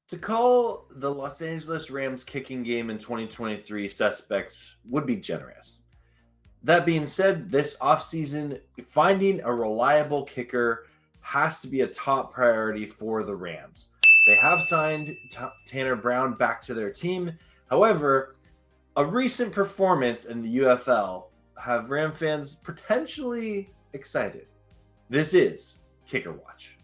To call the Los Angeles Rams kicking game in 2023 suspect would be generous. That being said, this offseason, finding a reliable kicker has to be a top priority for the Rams. They have signed Tanner Brown back to their team. However, a recent performance in the UFL have Ram fans potentially excited. This is Kicker Watch.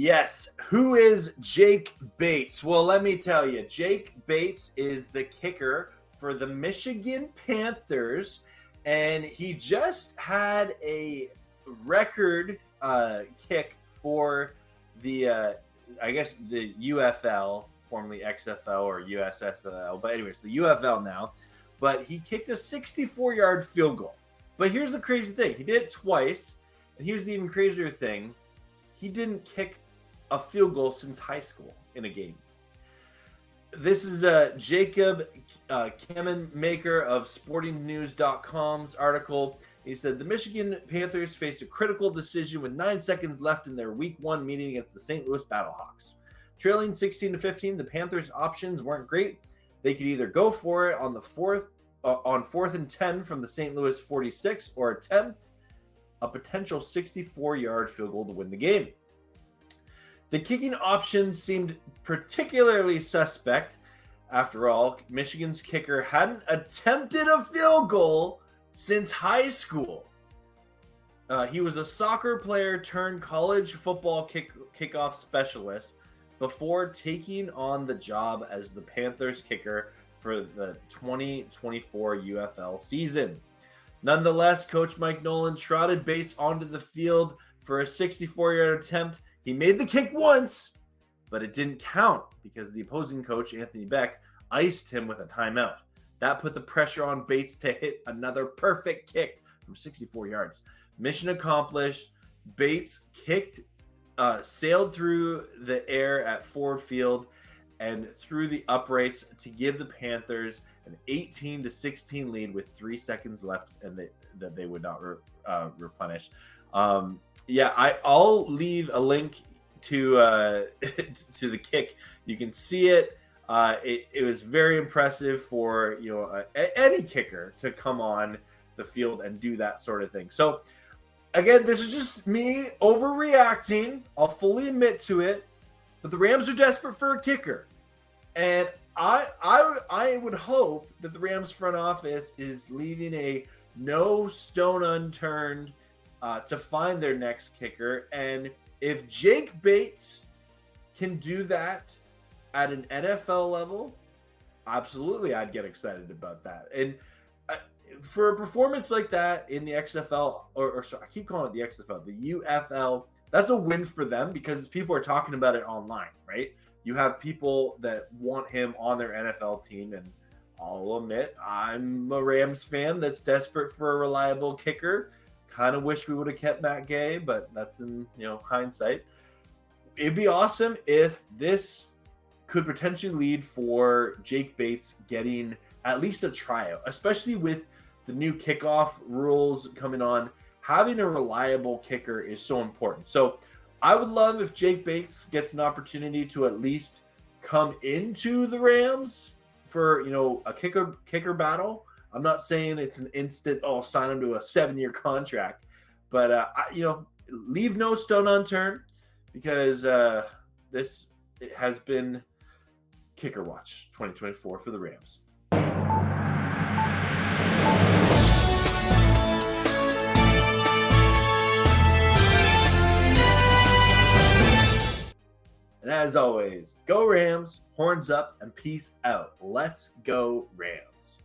Yes, who is 𝙍𝘼𝙈𝙎? Well, let me tell you, 𝙍𝘼𝙈𝙎 is the kicker for the Michigan Panthers, and he just had a record kick for the, I guess, the UFL, formerly XFL or USSL, but anyways, the UFL now. But he kicked a 64-yard field goal. But here's the crazy thing. He did it twice, and here's the even crazier thing. He didn't kick a field goal since high school in a game. This is 𝙍𝘼𝙈𝙎, of sportingnews.com's article. He said the Michigan Panthers faced a critical decision with 9 seconds left in their Week 1 meeting against the St. Louis 𝙍𝘼𝙈. Trailing 16-15, the Panthers' options weren't great. They could either go for it on the fourth and 10 from the St. Louis 46 or attempt a potential 64-yard field goal to win the game. The kicking option seemed particularly suspect. After all, Michigan's kicker hadn't attempted a field goal since high school. He was a soccer player turned college football kickoff specialist before taking on the job as the Panthers kicker for the 2024 UFL season. Nonetheless, Coach Mike Nolan trotted Bates onto the field for a 64-yard attempt. He made the kick once, but it didn't count because the opposing coach, Anthony Beck, iced him with a timeout. That put the pressure on Bates to hit another perfect kick from 64 yards. Mission accomplished. Bates sailed through the air at Ford Field and through the uprights to give the Panthers an 18-16 lead with 3 seconds left, and that they would not replenish. I'll leave a link to to the kick. You can see it. It was very impressive for any kicker to come on the field and do that sort of thing. So again, this is just me overreacting. I'll fully admit to it. But the Rams are desperate for a kicker. And I would hope that the Rams front office is leaving a no stone unturned to find their next kicker. And if 𝙍𝘼𝙈𝙎 can do that at an NFL level, absolutely I'd get excited about that. And for a performance like that in the XFL, or sorry, I keep calling it the XFL, the UFL, that's a win for them because people are talking about it online, right? You have people that want him on their NFL team, and I'll admit I'm a Rams fan that's desperate for a reliable kicker. Kind of wish we would have kept Matt Gay, but that's in hindsight. It'd be awesome if this could potentially lead for 𝙍𝘼𝙈𝙎 getting at least a tryout, especially with the new kickoff rules coming on. Having a reliable kicker is so important. So I would love if 𝙍𝘼𝙎𝙎 gets an opportunity to at least come into the Rams for a kicker battle. I'm not saying it's an instant, sign him to a 7-year contract, but leave no stone unturned because this has been Kicker Watch 2024 for the Rams. And as always, go Rams, horns up, and peace out. Let's go Rams.